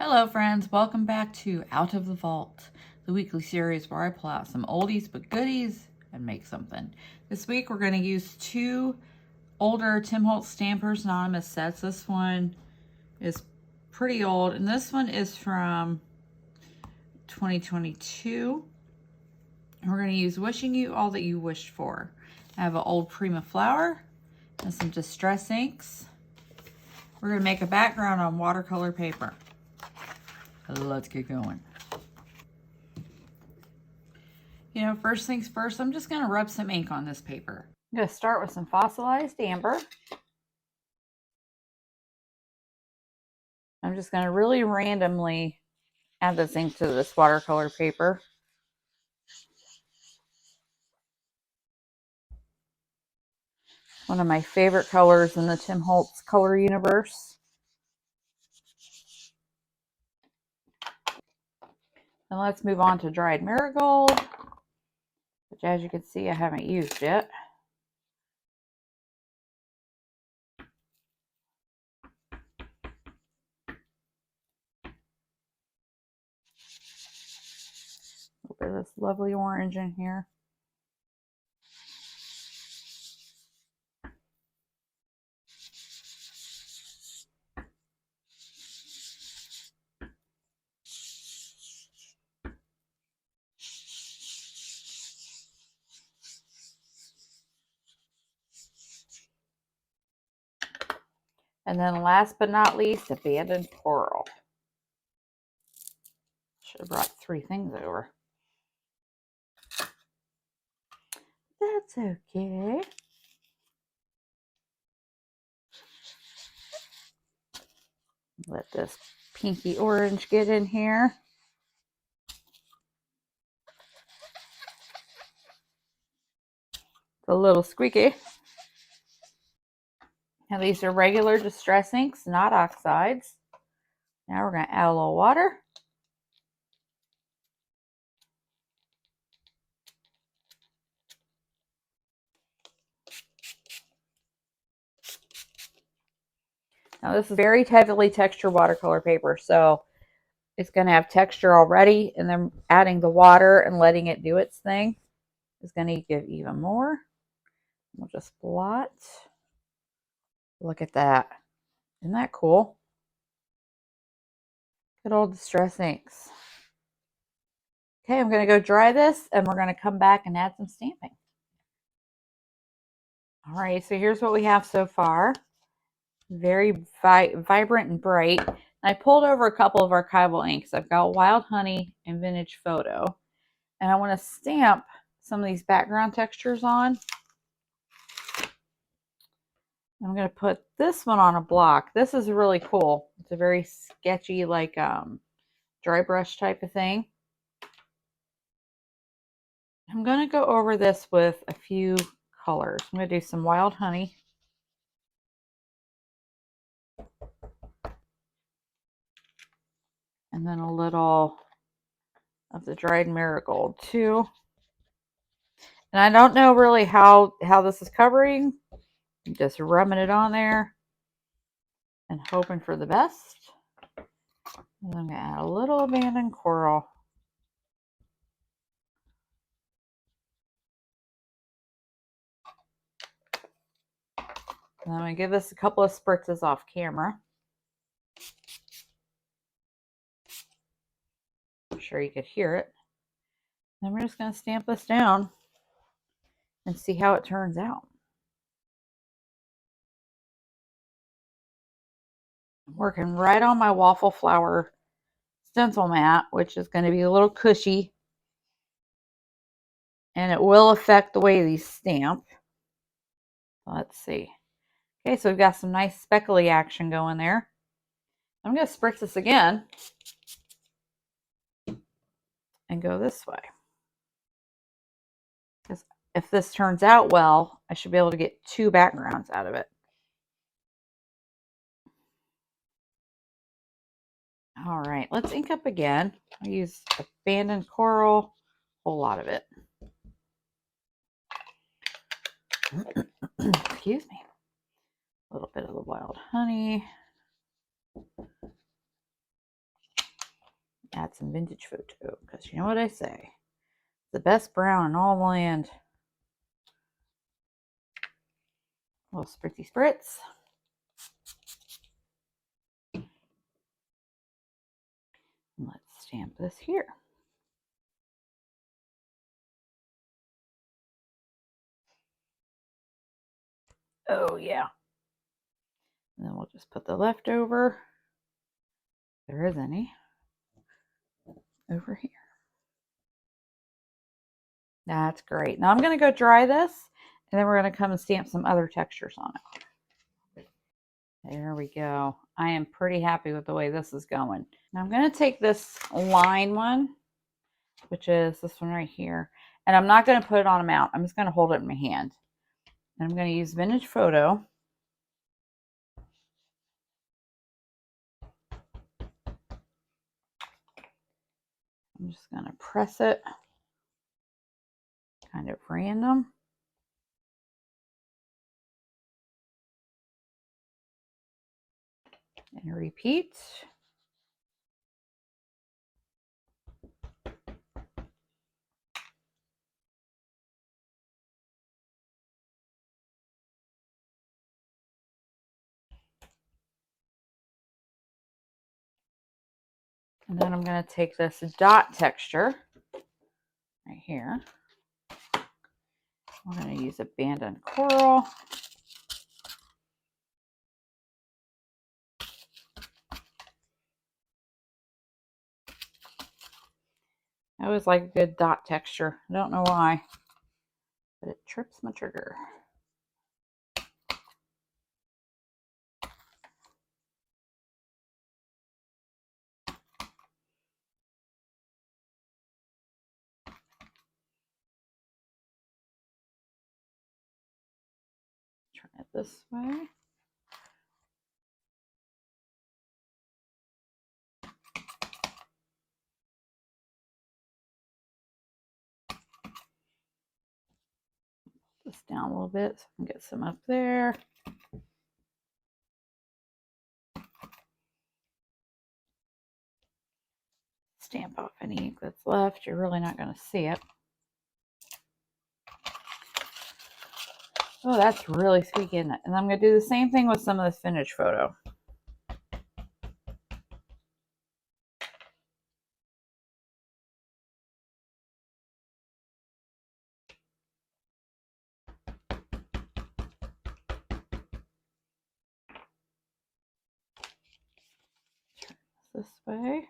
Hello friends, welcome back to Out of the Vault, the weekly series where I pull out some oldies but goodies and make something. This week we're going to use two older Tim Holtz Stampers Anonymous sets. This one is pretty old and this one is from 2022. And we're going to use Wishing You All That You Wished For. I have an old Prima flower and some distress inks. We're going to make a background on watercolor paper. Let's get going. First things first, I'm just going to rub some ink on this paper. I'm going to start with some fossilized amber. I'm just going to really randomly add this ink to this watercolor paper. One of my favorite colors in the Tim Holtz color universe. And let's move on to dried marigold, which as you can see I haven't used yet. A little bit of this lovely orange in here. And then last but not least, abandoned coral. Should have brought three things over. That's okay. Let this pinky orange get in here. It's a little squeaky. Now these are regular distress inks, not oxides. Now we're going to add a little water. Now this is very heavily textured watercolor paper, so it's going to have texture already, and then adding the water and letting it do its thing is going to give even more. We'll just blot. Look at that. Isn't that cool? Good old distress inks. Okay, I'm going to go dry this, and we're going to come back and add some stamping. All right, so here's what we have so far. Very vibrant and bright. And I pulled over a couple of archival inks. I've got Wild Honey and Vintage Photo. And I want to stamp some of these background textures on. I'm going to put this one on a block. This is really cool. It's a very sketchy, like dry brush type of thing. I'm going to go over this with a few colors. I'm going to do some Wild Honey. And then a little of the dried marigold too. And I don't know really how this is covering. I'm just rubbing it on there and hoping for the best. And I'm going to add a little abandoned coral. And I'm going to give this a couple of spritzes off camera. I'm sure you could hear it. Then we're just going to stamp this down and see how it turns out. I'm working right on my waffle flower stencil mat, which is going to be a little cushy. And it will affect the way these stamp. Let's see. Okay, so we've got some nice speckly action going there. I'm going to spritz this again and go this way. Because if this turns out well, I should be able to get two backgrounds out of it. All right, let's ink up again. I use abandoned coral, a whole lot of it. Excuse me. A little bit of the Wild Honey. Add some vintage photo, because you know what I say. The best brown in all the land. A little spritzy spritz. And let's stamp this here. Oh yeah. And then we'll just put the leftover, if there is any, over here. That's great. Now I'm going to go dry this, and then we're going to come and stamp some other textures on it. There we go. I am pretty happy with the way this is going. Now I'm going to take this line one, which is this one right here, and I'm not going to put it on a mount. I'm just going to hold it in my hand. And I'm going to use vintage photo. I'm just going to press it kind of random. And repeat. And then I'm going to take this dot texture right here. We're going to use abandoned coral. I always like a good dot texture. I don't know why, but it trips my trigger. Turn it this way. This down a little bit so I can get some up there. Stamp off any ink that's left. You're really not going to see it. Oh, that's really squeaky, isn't it? And I'm going to do the same thing with some of this vintage photo. Turn this way.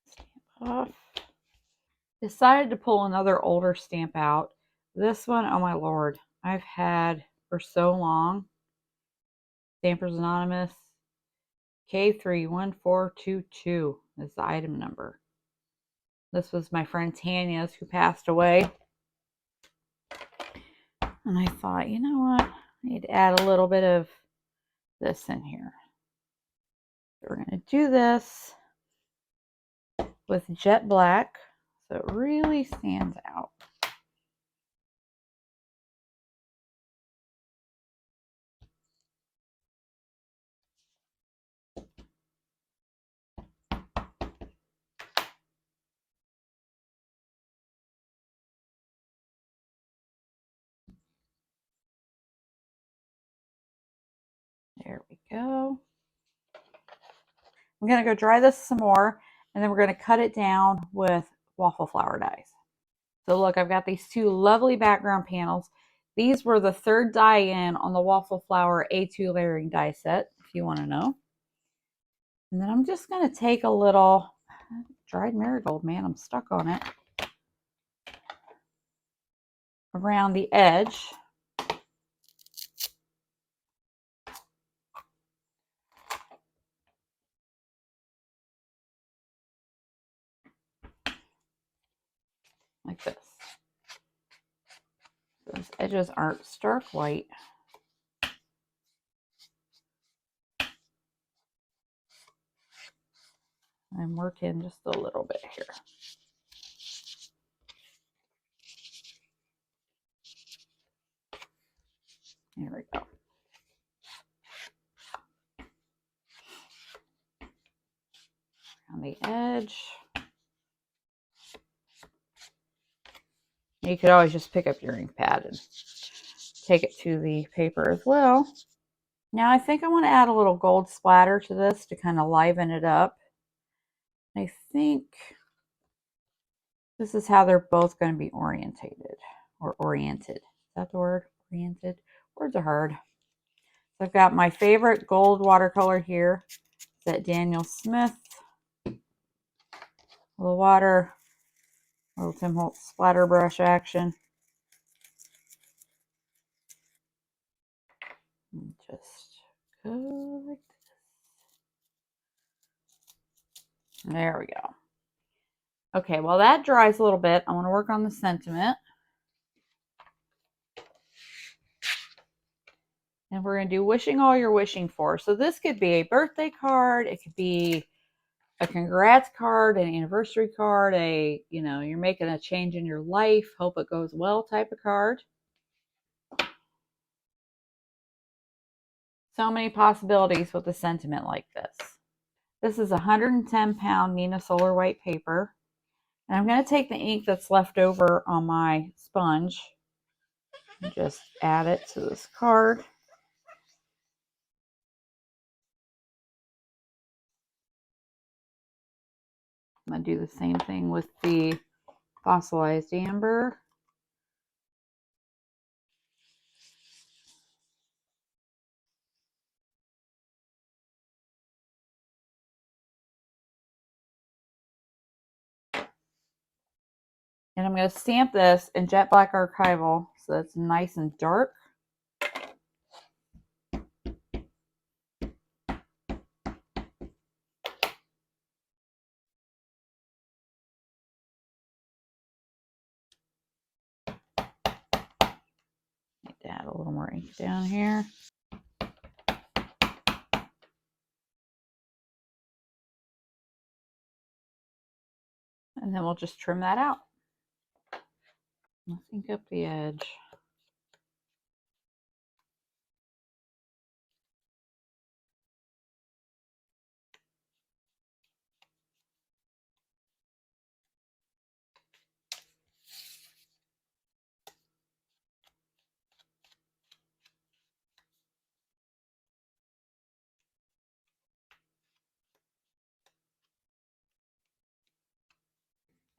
Stamp off. Decided to pull another older stamp out. This one, oh my lord, I've had for so long. Stampers Anonymous K31422 is the item number. This was my friend Tanya's, who passed away. And I thought, you know what? I need to add a little bit of this in here. So we're going to do this with jet black so it really stands out. There we go. I'm going to go dry this some more, and then we're going to cut it down with waffle flower dies. So look, I've got these two lovely background panels. These were the third die in on the waffle flower A2 layering die set, if you want to know. And then I'm just going to take a little dried marigold, man, I'm stuck on it, around the edge. like this. Those edges aren't stark white. I'm working just a little bit here. There we go. On the edge. You could always just pick up your ink pad and take it to the paper as well. Now I think I want to add a little gold splatter to this to kind of liven it up. I think this is how they're both going to be orientated or oriented. Is that the word? Oriented? Words are hard. So I've got my favorite gold watercolor here. It's that Daniel Smith. A little water. A little Tim Holtz splatter brush action. And just go like this. There we go. Okay, while that dries a little bit, I want to work on the sentiment. And we're going to do wishing all you're wishing for. So this could be a birthday card. It could be a congrats card, an anniversary card, you're making a change in your life, hope it goes well type of card. So many possibilities with a sentiment like this. This is 110-pound Neenah Solar White paper. And I'm going to take the ink that's left over on my sponge and just add it to this card. I'm going to do the same thing with the fossilized amber. And I'm going to stamp this in jet black archival so it's nice and dark. Add a little more ink down here. And then we'll just trim that out. Let's ink up the edge.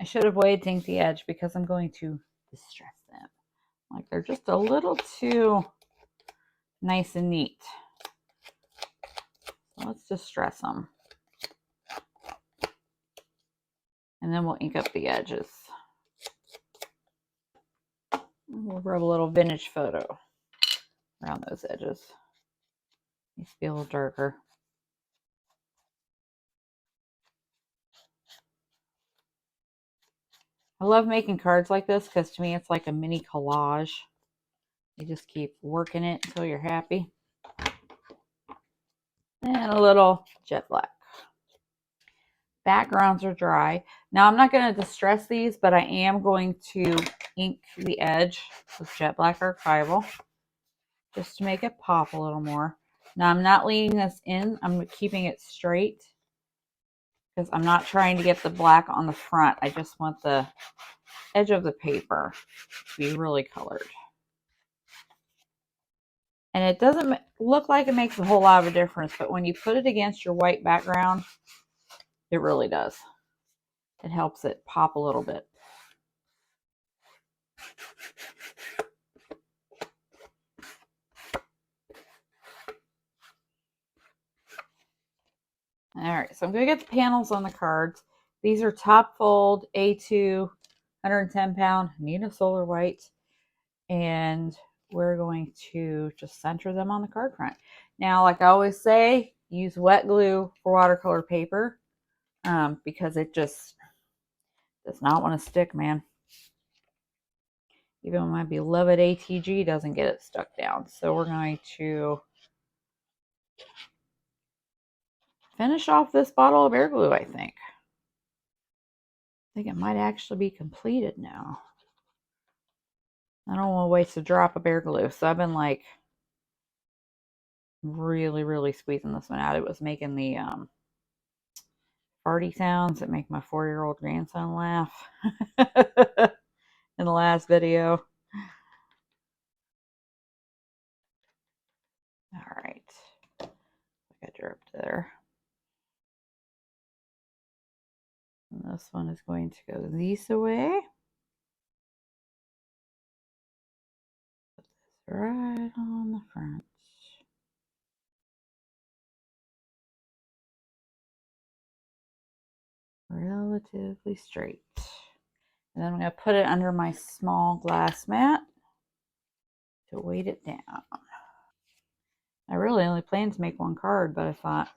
I should have waited to ink the edge because I'm going to distress them. Like they're just a little too nice and neat. So let's distress them. And then we'll ink up the edges. We'll rub a little vintage photo around those edges. Needs to be a little darker. I love making cards like this because to me it's like a mini collage. You just keep working it until you're happy. And a little jet black. Backgrounds are dry. Now I'm not going to distress these, but I am going to ink the edge with jet black archival just to make it pop a little more. Now I'm not leaning this in. I'm keeping it straight because I'm not trying to get the black on the front. I just want the edge of the paper to be really colored. And it doesn't look like it makes a whole lot of a difference, but when you put it against your white background, it really does. It helps it pop a little bit. All right, so I'm going to get the panels on the cards. These are top fold A2, 110-pound Neenah Solar White. And we're going to just center them on the card front. Now, like I always say, use wet glue for watercolor paper because it just does not want to stick, man. even my beloved ATG doesn't get it stuck down. So we're going to finish off this bottle of bear glue, I think. I think it might actually be completed now. I don't want to waste a drop of bear glue, so I've been like really squeezing this one out. It was making the farty sounds that make my 4-year-old grandson laugh in the last video. All right, I dripped there. And this one is going to go this way. Put this right on the front. Relatively straight. And then I'm going to put it under my small glass mat to weight it down. I really only planned to make one card, but I thought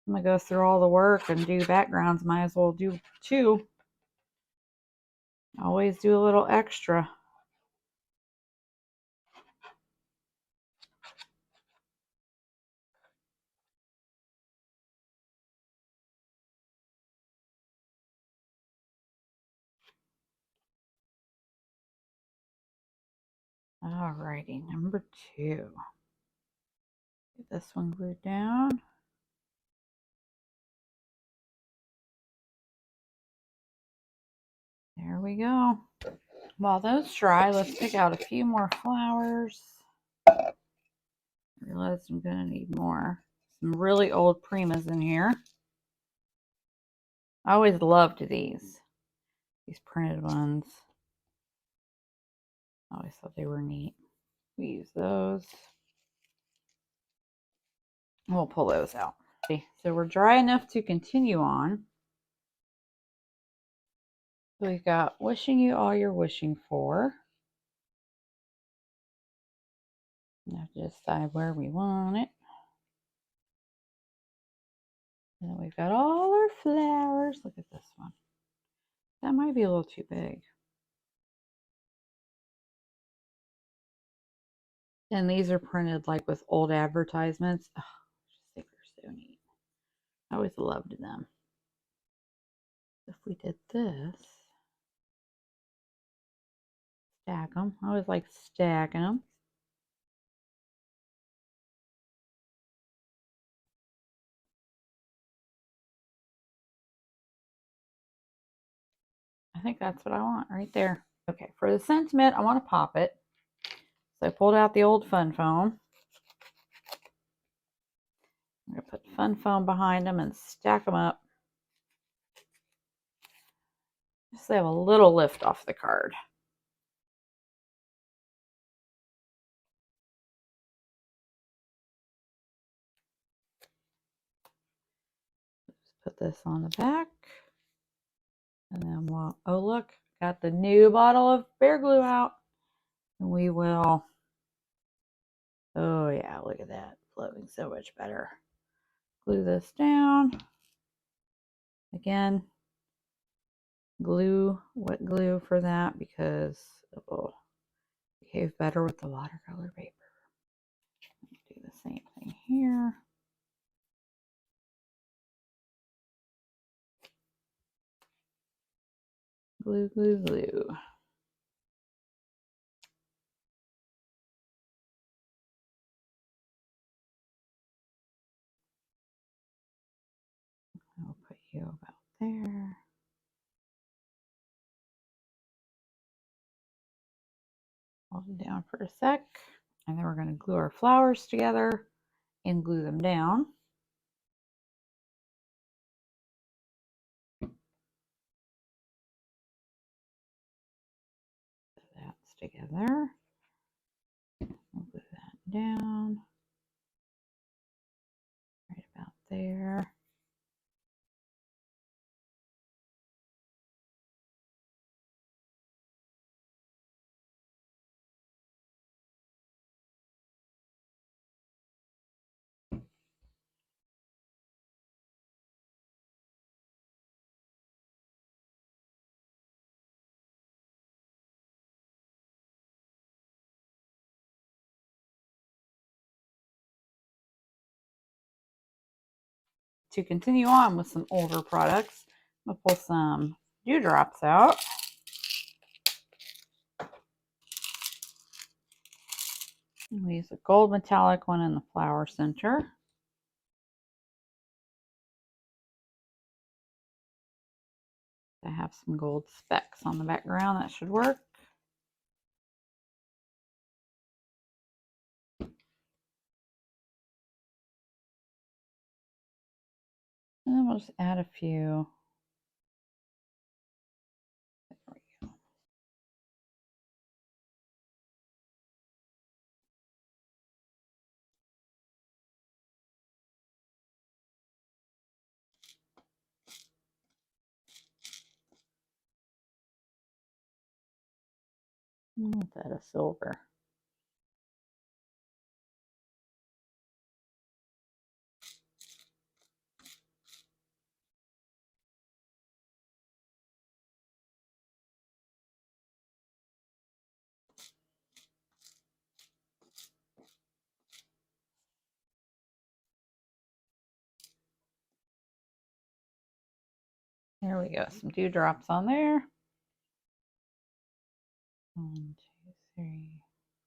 I'm going to go through all the work and do backgrounds. Might as well do 2. Always do a little extra. Alrighty, number 2. Get this one glued down. There we go. While those dry, let's pick out a few more flowers. I realize I'm going to need more. Some really old primas in here. I always loved these printed ones. I always thought they were neat. We use those. We'll pull those out. Okay, so we're dry enough to continue on. So we've got wishing you all you're wishing for. We have to decide where we want it. And then we've got all our flowers. Look at this one. That might be a little too big. And these are printed like with old advertisements. Oh, I just think they're so neat. I always loved them. If we did this, stack them. I always like stacking them. I think that's what I want right there. Okay, for the sentiment, I want to pop it. So I pulled out the old fun foam. I'm going to put fun foam behind them and stack them up. Just so they have a little lift off the card. Just put this on the back. And then we'll, oh look, got the new bottle of bear glue out. And we will, oh yeah, look at that, flowing so much better. Glue this down. Again, glue, wet glue for that because it will behave better with the watercolor paper. Do the same thing here. Glue, glue, glue. I'll put you about there. Hold it down for a sec. And then we're going to glue our flowers together and glue them down. So that's together. We'll glue that down. Right about there. to continue on with some older products, I'm going to pull some dewdrops out. We use a gold metallic one in the flower center. I have some gold specks on the background. That should work. And then we'll just add a few. There we go. Let's add a silver. There we go. Some dewdrops on there. 1, 2, 3,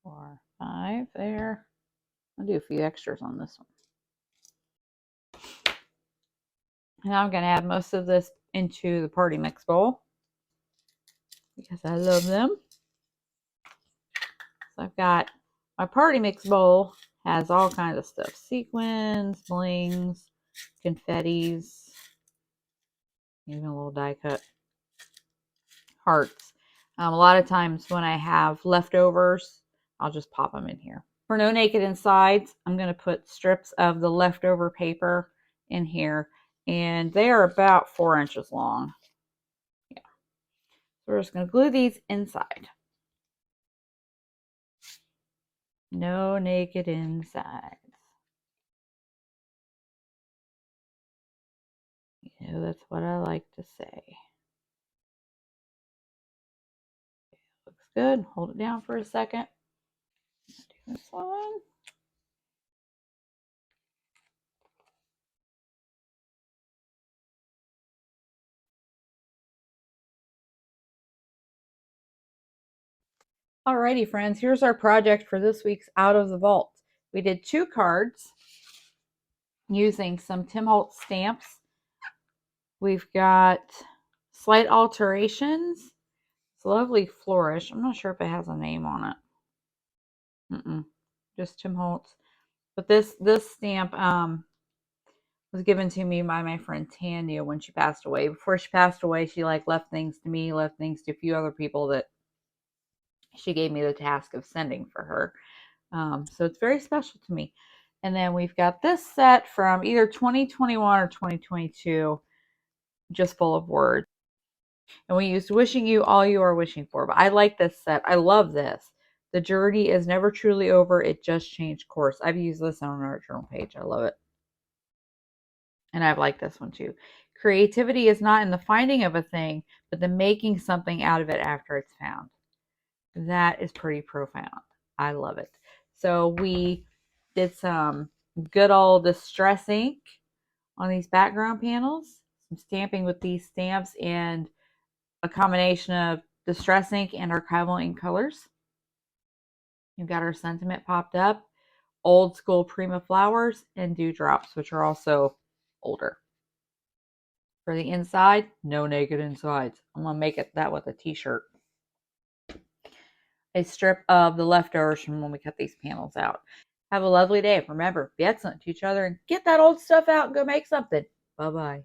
4, 5 there. I'll do a few extras on this one. Now I'm going to add most of this into the party mix bowl because I love them. So I've got my party mix bowl, has all kinds of stuff. Sequins, blings, confettis, even a little die cut hearts. A lot of times when I have leftovers, I'll just pop them in here. For no naked insides, I'm going to put strips of the leftover paper in here, and they are about 4 inches long. Yeah. So we're just going to glue these inside. No naked insides. You know, that's what I like to say. Looks good. Hold it down for a second. Do this one. Alrighty, friends, here's our project for this week's Out of the Vault. We did 2 cards using some Tim Holtz stamps. We've got Slight Alterations. It's a lovely flourish. I'm not sure if it has a name on it. Just Tim Holtz. But this stamp was given to me by my friend Tanya when she passed away. Before she passed away, she left things to me, left things to a few other people that she gave me the task of sending for her. So it's very special to me. And then we've got this set from either 2021 or 2022, just full of words. And we used Wishing You All You Are Wishing For. But I like this set. I love this. The journey is never truly over. It just changed course. I've used this on our journal page. I love it. And I've liked this one too. Creativity is not in the finding of a thing, but the making something out of it after it's found. That is pretty profound. I love it. So we did some good old Distress ink on these background panels. Some stamping with these stamps and a combination of Distress ink and archival ink colors. You've got our sentiment popped up. Old school Prima flowers and dewdrops, which are also older. For the inside, no naked insides. I'm going to make it that with a t-shirt. A strip of the leftovers from when we cut these panels out. Have a lovely day. Remember, be excellent to each other and get that old stuff out and go make something. Bye-bye.